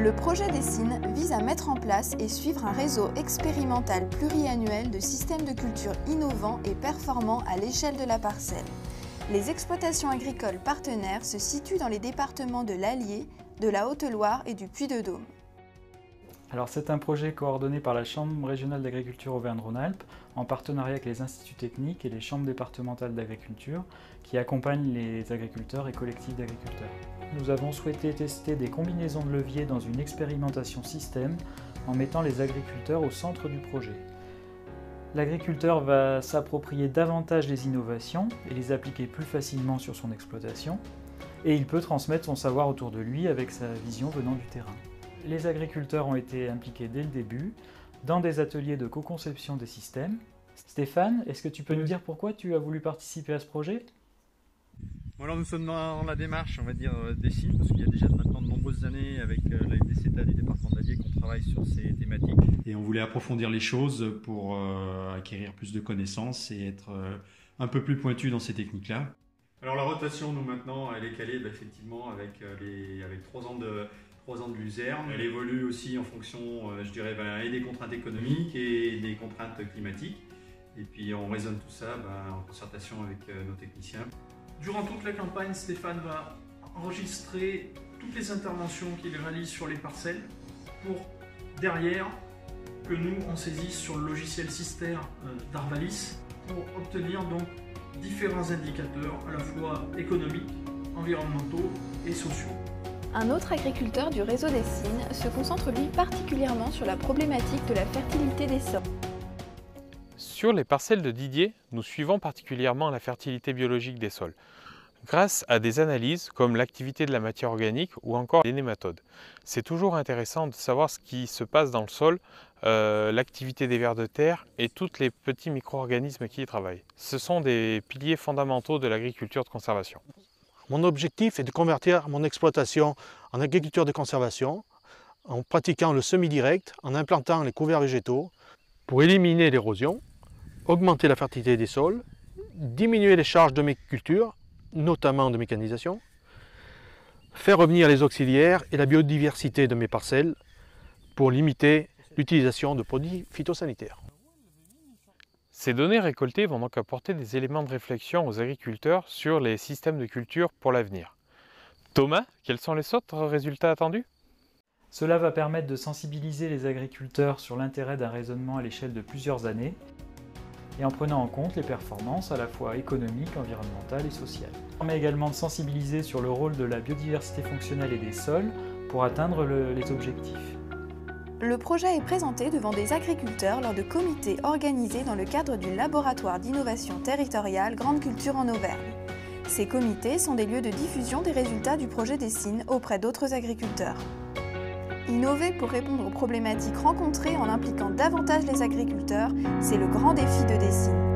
Le projet Dessine vise à mettre en place et suivre un réseau expérimental pluriannuel de systèmes de culture innovants et performants à l'échelle de la parcelle. Les exploitations agricoles partenaires se situent dans les départements de l'Allier, de la Haute-Loire et du Puy-de-Dôme. Alors c'est un projet coordonné par la Chambre régionale d'agriculture Auvergne-Rhône-Alpes en partenariat avec les instituts techniques et les chambres départementales d'agriculture qui accompagnent les agriculteurs et collectifs d'agriculteurs. Nous avons souhaité tester des combinaisons de leviers dans une expérimentation système en mettant les agriculteurs au centre du projet. L'agriculteur va s'approprier davantage les innovations et les appliquer plus facilement sur son exploitation et il peut transmettre son savoir autour de lui avec sa vision venant du terrain. Les agriculteurs ont été impliqués dès le début dans des ateliers de co-conception des systèmes. Stéphane, est-ce que tu peux nous dire pourquoi tu as voulu participer à ce projet ? Alors nous sommes dans la démarche, on va dire, Dessine, parce qu'il y a déjà maintenant de nombreuses années avec la FDCTA du département d'Allier qu'on travaille sur ces thématiques. Et on voulait approfondir les choses pour acquérir plus de connaissances et être un peu plus pointu dans ces techniques-là. Alors la rotation, nous maintenant, elle est calée effectivement avec 3 ans de luzerne. Elle évolue aussi en fonction, je dirais, et des contraintes économiques et des contraintes climatiques. Et puis on raisonne tout ça en concertation avec nos techniciens. Durant toute la campagne, Stéphane va enregistrer toutes les interventions qu'il réalise sur les parcelles pour derrière que nous on saisisse sur le logiciel Sister d'Arvalis pour obtenir donc différents indicateurs à la fois économiques, environnementaux et sociaux. Un autre agriculteur du réseau Dessine se concentre lui particulièrement sur la problématique de la fertilité des sols. Sur les parcelles de Didier, nous suivons particulièrement la fertilité biologique des sols, grâce à des analyses comme l'activité de la matière organique ou encore les nématodes. C'est toujours intéressant de savoir ce qui se passe dans le sol, l'activité des vers de terre et tous les petits micro-organismes qui y travaillent. Ce sont des piliers fondamentaux de l'agriculture de conservation. Mon objectif est de convertir mon exploitation en agriculture de conservation en pratiquant le semi-direct, en implantant les couverts végétaux pour éliminer l'érosion, augmenter la fertilité des sols, diminuer les charges de mes cultures, notamment de mécanisation, faire revenir les auxiliaires et la biodiversité de mes parcelles pour limiter l'utilisation de produits phytosanitaires. Ces données récoltées vont donc apporter des éléments de réflexion aux agriculteurs sur les systèmes de culture pour l'avenir. Thomas, quels sont les autres résultats attendus ? Cela va permettre de sensibiliser les agriculteurs sur l'intérêt d'un raisonnement à l'échelle de plusieurs années et en prenant en compte les performances à la fois économiques, environnementales et sociales. Ça permet également de sensibiliser sur le rôle de la biodiversité fonctionnelle et des sols pour atteindre les objectifs. Le projet est présenté devant des agriculteurs lors de comités organisés dans le cadre du laboratoire d'innovation territoriale Grande Culture en Auvergne. Ces comités sont des lieux de diffusion des résultats du projet Dessine auprès d'autres agriculteurs. Innover pour répondre aux problématiques rencontrées en impliquant davantage les agriculteurs, c'est le grand défi de Dessine.